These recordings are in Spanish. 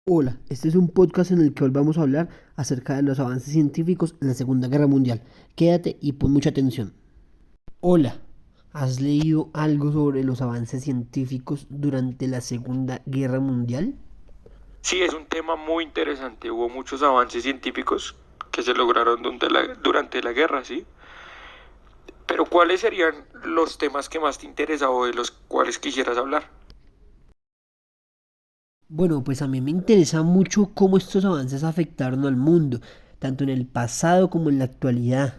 Hola, este es un podcast en el que hoy vamos a hablar acerca de los avances científicos en la Segunda Guerra Mundial. Quédate y pon mucha atención. Hola, ¿has leído algo sobre los avances científicos durante la Segunda Guerra Mundial? Sí, es un tema muy interesante. Hubo muchos avances científicos que se lograron durante la guerra, ¿sí? Pero ¿cuáles serían los temas que más te interesan o de los cuales quisieras hablar? Bueno, pues a mí me interesa mucho cómo estos avances afectaron al mundo, tanto en el pasado como en la actualidad.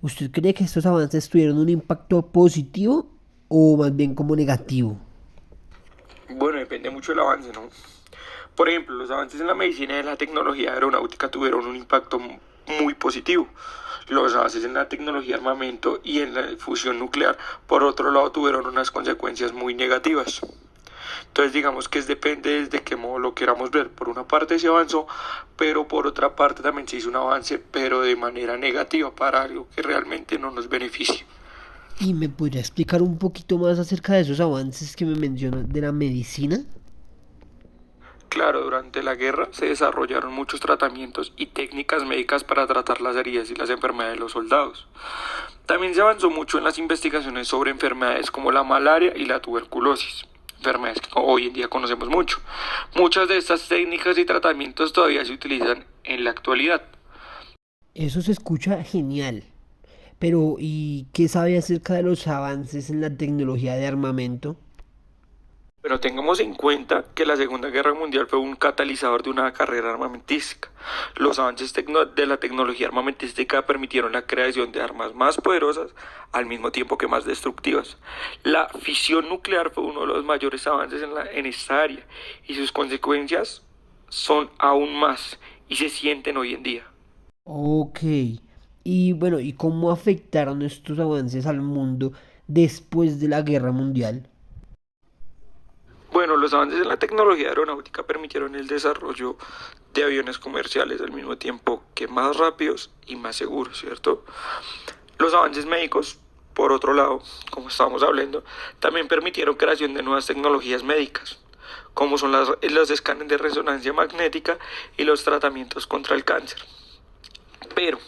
¿Usted cree que estos avances tuvieron un impacto positivo o más bien como negativo? Bueno, depende mucho del avance, ¿no? Por ejemplo, los avances en la medicina y en la tecnología aeronáutica tuvieron un impacto muy positivo. Los avances en la tecnología de armamento y en la fusión nuclear, por otro lado, tuvieron unas consecuencias muy negativas. Entonces digamos que depende desde qué modo lo queramos ver. Por una parte se avanzó, pero por otra parte también se hizo un avance, pero de manera negativa para algo que realmente no nos beneficia. ¿Y me podría explicar un poquito más acerca de esos avances que me mencionan de la medicina? Claro, durante la guerra se desarrollaron muchos tratamientos y técnicas médicas para tratar las heridas y las enfermedades de los soldados. También se avanzó mucho en las investigaciones sobre enfermedades como la malaria y la tuberculosis, enfermedades que hoy en día conocemos mucho. Muchas de estas técnicas y tratamientos todavía se utilizan en la actualidad. Eso se escucha genial. Pero, ¿y qué sabe acerca de los avances en la tecnología de armamento? Pero tengamos en cuenta que la Segunda Guerra Mundial fue un catalizador de una carrera armamentística. Los avances de la tecnología armamentística permitieron la creación de armas más poderosas al mismo tiempo que más destructivas. La fisión nuclear fue uno de los mayores avances en esta área y sus consecuencias son aún más y se sienten hoy en día. Ok. Y bueno, ¿y cómo afectaron estos avances al mundo después de la guerra mundial? Bueno, los avances en la tecnología aeronáutica permitieron el desarrollo de aviones comerciales al mismo tiempo que más rápidos y más seguros, ¿cierto? Los avances médicos, por otro lado, como estábamos hablando, también permitieron creación de nuevas tecnologías médicas, como son los escáneres de resonancia magnética y los tratamientos contra el cáncer. Pero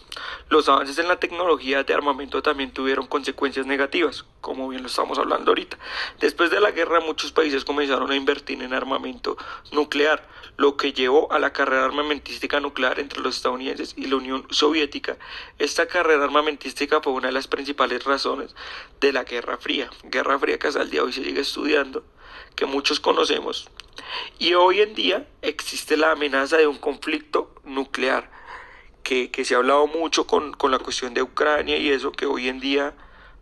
los avances en la tecnología de armamento también tuvieron consecuencias negativas, como bien lo estamos hablando ahorita. Después de la guerra, muchos países comenzaron a invertir en armamento nuclear, lo que llevó a la carrera armamentística nuclear entre los estadounidenses y la Unión Soviética. Esta carrera armamentística fue una de las principales razones de la Guerra Fría que hasta el día de hoy se sigue estudiando, que muchos conocemos. Y hoy en día existe la amenaza de un conflicto nuclear que se ha hablado mucho con la cuestión de Ucrania y eso que hoy en día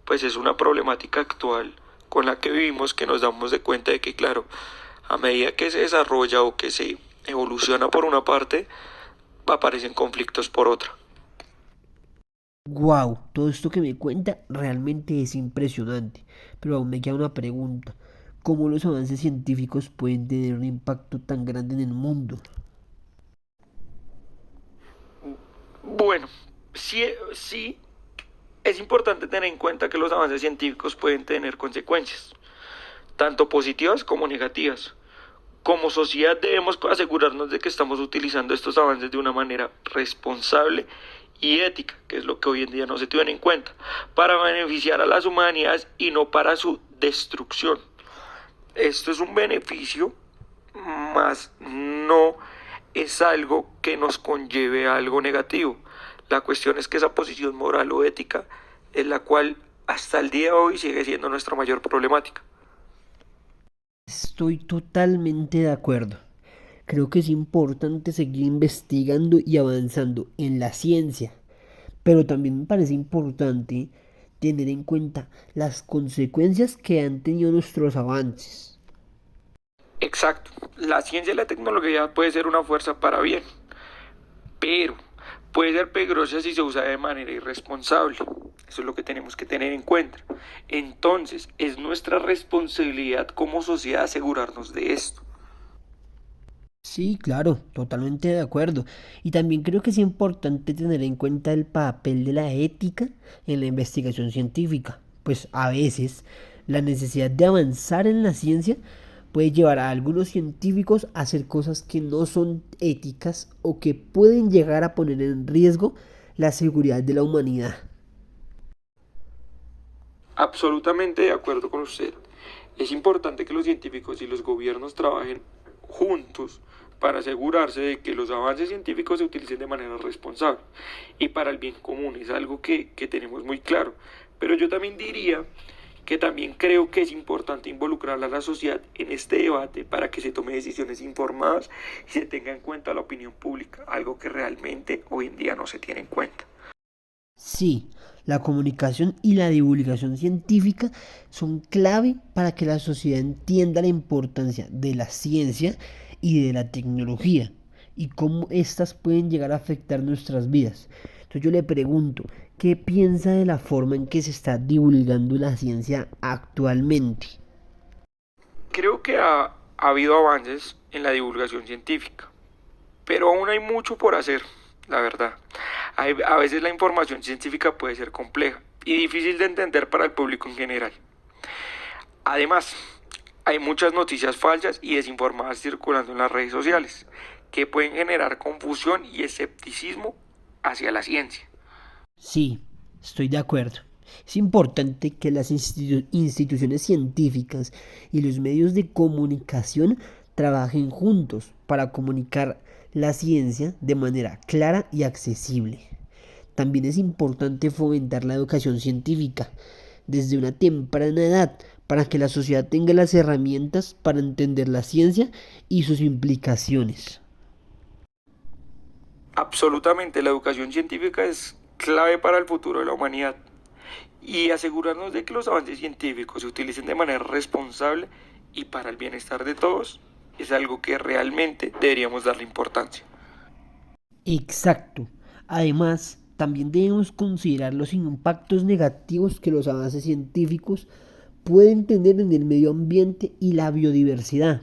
pues es una problemática actual con la que vivimos, que nos damos de cuenta de que claro, a medida que se desarrolla o que se evoluciona por una parte, aparecen conflictos por otra. Wow, todo esto que me cuenta realmente es impresionante. Pero aún me queda una pregunta. ¿Cómo los avances científicos pueden tener un impacto tan grande en el mundo? Bueno, sí es importante tener en cuenta que los avances científicos pueden tener consecuencias, tanto positivas como negativas. Como sociedad debemos asegurarnos de que estamos utilizando estos avances de una manera responsable y ética, que es lo que hoy en día no se tiene en cuenta, para beneficiar a las humanidades y no para su destrucción. Esto es un beneficio, más no es algo que nos conlleve a algo negativo. La cuestión es que esa posición moral o ética es la cual hasta el día de hoy sigue siendo nuestra mayor problemática. Estoy totalmente de acuerdo. Creo que es importante seguir investigando y avanzando en la ciencia, pero también me parece importante tener en cuenta las consecuencias que han tenido nuestros avances. Exacto, la ciencia y la tecnología puede ser una fuerza para bien, pero puede ser peligrosa si se usa de manera irresponsable. Eso es lo que tenemos que tener en cuenta. Entonces, es nuestra responsabilidad como sociedad asegurarnos de esto. Sí, claro, totalmente de acuerdo. Y también creo que es importante tener en cuenta el papel de la ética en la investigación científica. Pues a veces la necesidad de avanzar en la ciencia puede llevar a algunos científicos a hacer cosas que no son éticas o que pueden llegar a poner en riesgo la seguridad de la humanidad. Absolutamente de acuerdo con usted. Es importante que los científicos y los gobiernos trabajen juntos para asegurarse de que los avances científicos se utilicen de manera responsable y para el bien común. Es algo que tenemos muy claro. Pero yo también diría que también creo que es importante involucrar a la sociedad en este debate para que se tome decisiones informadas y se tenga en cuenta la opinión pública, algo que realmente hoy en día no se tiene en cuenta. Sí, la comunicación y la divulgación científica son clave para que la sociedad entienda la importancia de la ciencia y de la tecnología y cómo éstas pueden llegar a afectar nuestras vidas. Entonces yo le pregunto, ¿qué piensa de la forma en que se está divulgando la ciencia actualmente? Creo que ha habido avances en la divulgación científica, pero aún hay mucho por hacer, la verdad. A veces la información científica puede ser compleja y difícil de entender para el público en general. Además, hay muchas noticias falsas y desinformadas circulando en las redes sociales que pueden generar confusión y escepticismo hacia la ciencia. Sí, estoy de acuerdo. Es importante que las instituciones científicas y los medios de comunicación trabajen juntos para comunicar la ciencia de manera clara y accesible. También es importante fomentar la educación científica desde una temprana edad para que la sociedad tenga las herramientas para entender la ciencia y sus implicaciones. Absolutamente, la educación científica es clave para el futuro de la humanidad y asegurarnos de que los avances científicos se utilicen de manera responsable y para el bienestar de todos es algo que realmente deberíamos darle importancia. Exacto. Además, también debemos considerar los impactos negativos que los avances científicos pueden tener en el medio ambiente y la biodiversidad.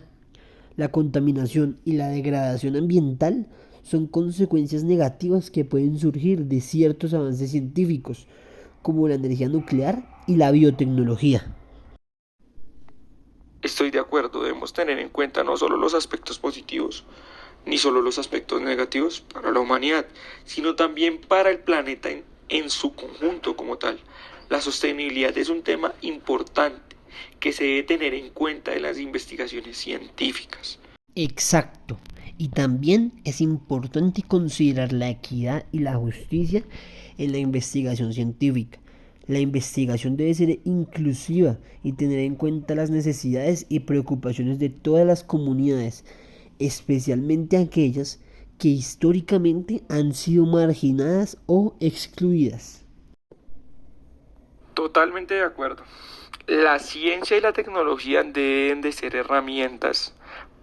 La contaminación y la degradación ambiental son consecuencias negativas que pueden surgir de ciertos avances científicos, como la energía nuclear y la biotecnología. Estoy de acuerdo, debemos tener en cuenta no solo los aspectos positivos, ni solo los aspectos negativos para la humanidad, sino también para el planeta en su conjunto como tal. La sostenibilidad es un tema importante que se debe tener en cuenta en las investigaciones científicas. Exacto. Y también es importante considerar la equidad y la justicia en la investigación científica. La investigación debe ser inclusiva y tener en cuenta las necesidades y preocupaciones de todas las comunidades, especialmente aquellas que históricamente han sido marginadas o excluidas. Totalmente de acuerdo. La ciencia y la tecnología deben de ser herramientas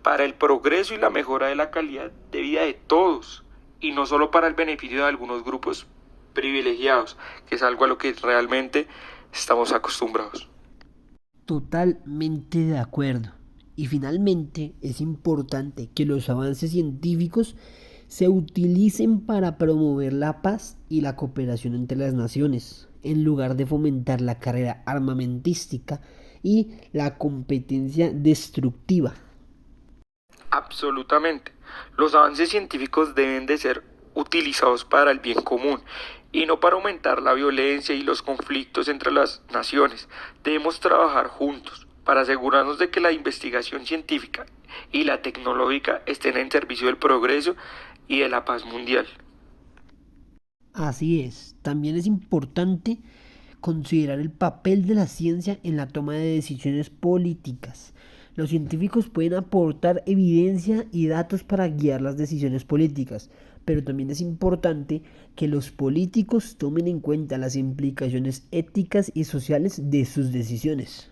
para el progreso y la mejora de la calidad de vida de todos, y no solo para el beneficio de algunos grupos privilegiados, que es algo a lo que realmente estamos acostumbrados. Totalmente de acuerdo. Y finalmente es importante que los avances científicos se utilicen para promover la paz y la cooperación entre las naciones, en lugar de fomentar la carrera armamentística y la competencia destructiva. Absolutamente. Los avances científicos deben de ser utilizados para el bien común y no para aumentar la violencia y los conflictos entre las naciones. Debemos trabajar juntos para asegurarnos de que la investigación científica y la tecnológica estén en servicio del progreso y de la paz mundial. Así es, también es importante considerar el papel de la ciencia en la toma de decisiones políticas. Los científicos pueden aportar evidencia y datos para guiar las decisiones políticas, pero también es importante que los políticos tomen en cuenta las implicaciones éticas y sociales de sus decisiones.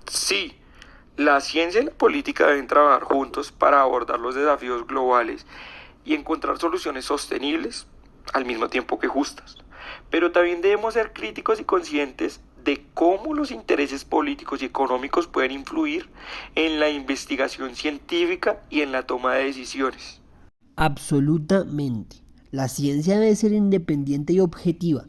Sí, la ciencia y la política deben trabajar juntos para abordar los desafíos globales y encontrar soluciones sostenibles al mismo tiempo que justas. Pero también debemos ser críticos y conscientes de cómo los intereses políticos y económicos pueden influir en la investigación científica y en la toma de decisiones. Absolutamente. La ciencia debe ser independiente y objetiva,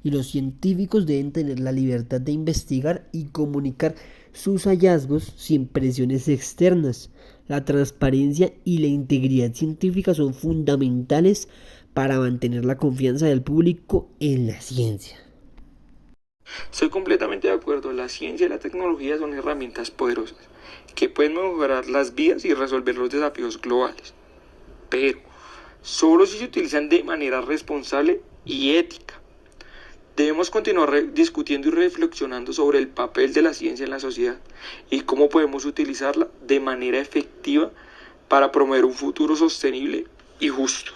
y los científicos deben tener la libertad de investigar y comunicar sus hallazgos sin presiones externas. La transparencia y la integridad científica son fundamentales para mantener la confianza del público en la ciencia. Estoy completamente de acuerdo, la ciencia y la tecnología son herramientas poderosas que pueden mejorar las vidas y resolver los desafíos globales, pero solo si se utilizan de manera responsable y ética. Debemos continuar discutiendo y reflexionando sobre el papel de la ciencia en la sociedad y cómo podemos utilizarla de manera efectiva para promover un futuro sostenible y justo.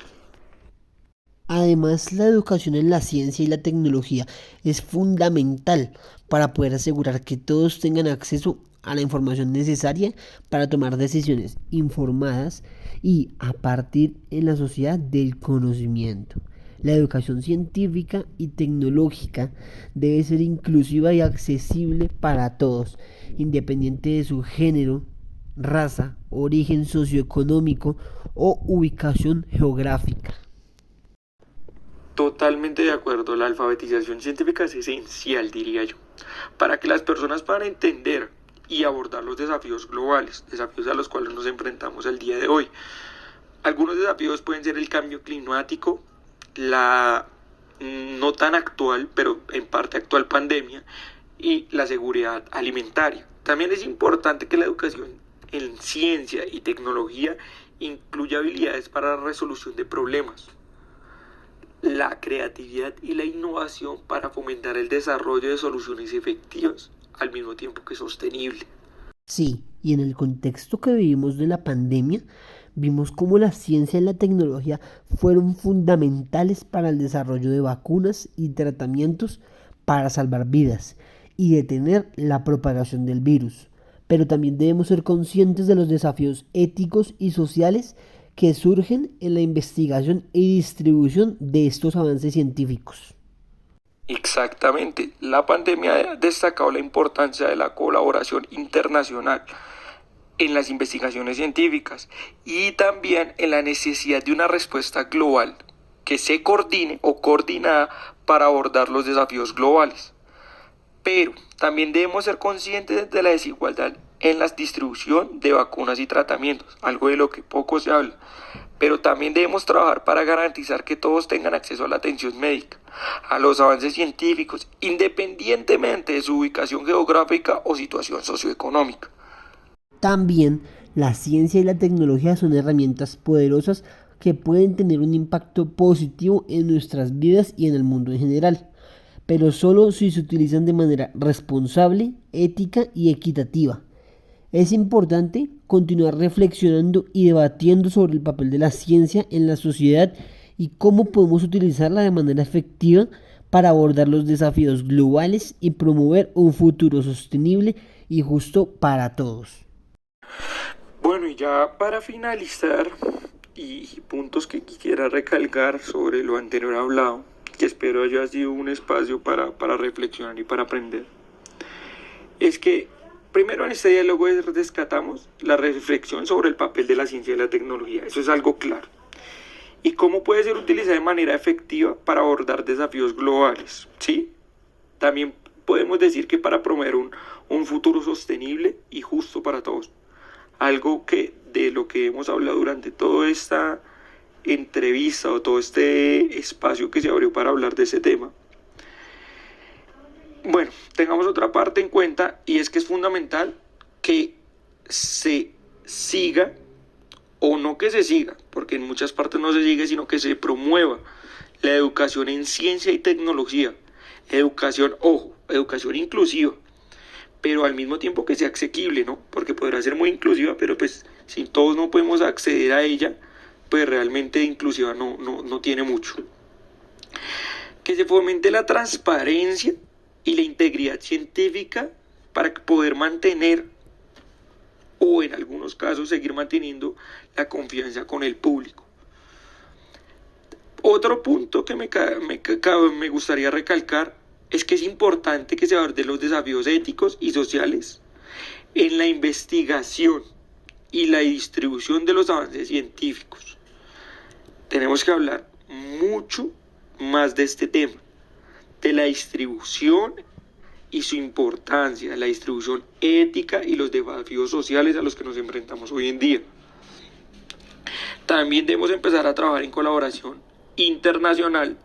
Además, la educación en la ciencia y la tecnología es fundamental para poder asegurar que todos tengan acceso a la información necesaria para tomar decisiones informadas y a partir en la sociedad del conocimiento. La educación científica y tecnológica debe ser inclusiva y accesible para todos, independiente de su género, raza, origen socioeconómico o ubicación geográfica. Totalmente de acuerdo, la alfabetización científica es esencial, diría yo, para que las personas puedan entender y abordar los desafíos globales, desafíos a los cuales nos enfrentamos el día de hoy. Algunos desafíos pueden ser el cambio climático, la no tan actual, pero en parte actual pandemia, y la seguridad alimentaria. También es importante que la educación en ciencia y tecnología incluya habilidades para la resolución de problemas, la creatividad y la innovación para fomentar el desarrollo de soluciones efectivas al mismo tiempo que sostenible. Sí, y en el contexto que vivimos de la pandemia, vimos cómo la ciencia y la tecnología fueron fundamentales para el desarrollo de vacunas y tratamientos para salvar vidas y detener la propagación del virus. Pero también debemos ser conscientes de los desafíos éticos y sociales que surgen en la investigación y distribución de estos avances científicos. Exactamente, la pandemia ha destacado la importancia de la colaboración internacional en las investigaciones científicas y también en la necesidad de una respuesta global que se coordine o coordinada para abordar los desafíos globales. Pero también debemos ser conscientes de la desigualdad en la distribución de vacunas y tratamientos, algo de lo que poco se habla. Pero también debemos trabajar para garantizar que todos tengan acceso a la atención médica, a los avances científicos, independientemente de su ubicación geográfica o situación socioeconómica. También la ciencia y la tecnología son herramientas poderosas que pueden tener un impacto positivo en nuestras vidas y en el mundo en general, pero solo si se utilizan de manera responsable, ética y equitativa. Es importante continuar reflexionando y debatiendo sobre el papel de la ciencia en la sociedad y cómo podemos utilizarla de manera efectiva para abordar los desafíos globales y promover un futuro sostenible y justo para todos. Bueno, y ya para finalizar, y puntos que quisiera recalcar sobre lo anterior hablado, que espero haya sido un espacio para reflexionar y para aprender, es que primero en este diálogo rescatamos la reflexión sobre el papel de la ciencia y la tecnología, eso es algo claro, y cómo puede ser utilizada de manera efectiva para abordar desafíos globales, ¿sí? También podemos decir que para promover un futuro sostenible y justo para todos. Algo que de lo que hemos hablado durante toda esta entrevista o todo este espacio que se abrió para hablar de ese tema. Bueno, tengamos otra parte en cuenta y es que es fundamental que se siga o no que se siga, porque en muchas partes no se sigue, sino que se promueva la educación en ciencia y tecnología. Educación, ojo, educación inclusiva, pero al mismo tiempo que sea asequible, ¿no? Porque podrá ser muy inclusiva, pero pues si todos no podemos acceder a ella, pues realmente inclusiva no tiene mucho. Que se fomente la transparencia y la integridad científica para poder mantener o en algunos casos seguir manteniendo la confianza con el público. Otro punto que me gustaría recalcar es que es importante que se aborden los desafíos éticos y sociales en la investigación y la distribución de los avances científicos. Tenemos que hablar mucho más de este tema, de la distribución y su importancia, la distribución ética y los desafíos sociales a los que nos enfrentamos hoy en día. También debemos empezar a trabajar en colaboración internacional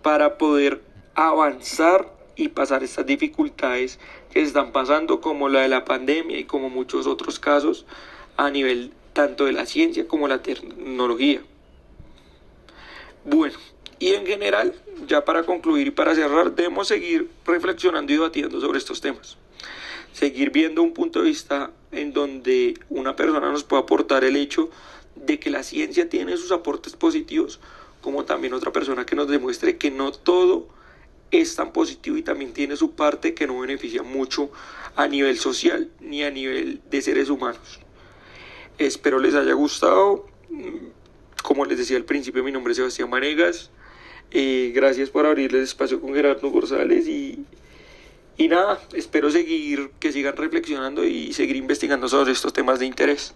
para poder avanzar y pasar estas dificultades que se están pasando, como la de la pandemia y como muchos otros casos a nivel tanto de la ciencia como la tecnología. Bueno, y en general, ya para concluir y para cerrar, debemos seguir reflexionando y debatiendo sobre estos temas. Seguir viendo un punto de vista en donde una persona nos pueda aportar el hecho de que la ciencia tiene sus aportes positivos, como también otra persona que nos demuestre que no todo es tan positivo y también tiene su parte que no beneficia mucho a nivel social ni a nivel de seres humanos. Espero les haya gustado. Como les decía al principio, mi nombre es Sebastián Vanegas. Gracias por abrirles espacio con Gerardo González y nada, espero que sigan reflexionando y seguir investigando sobre estos temas de interés.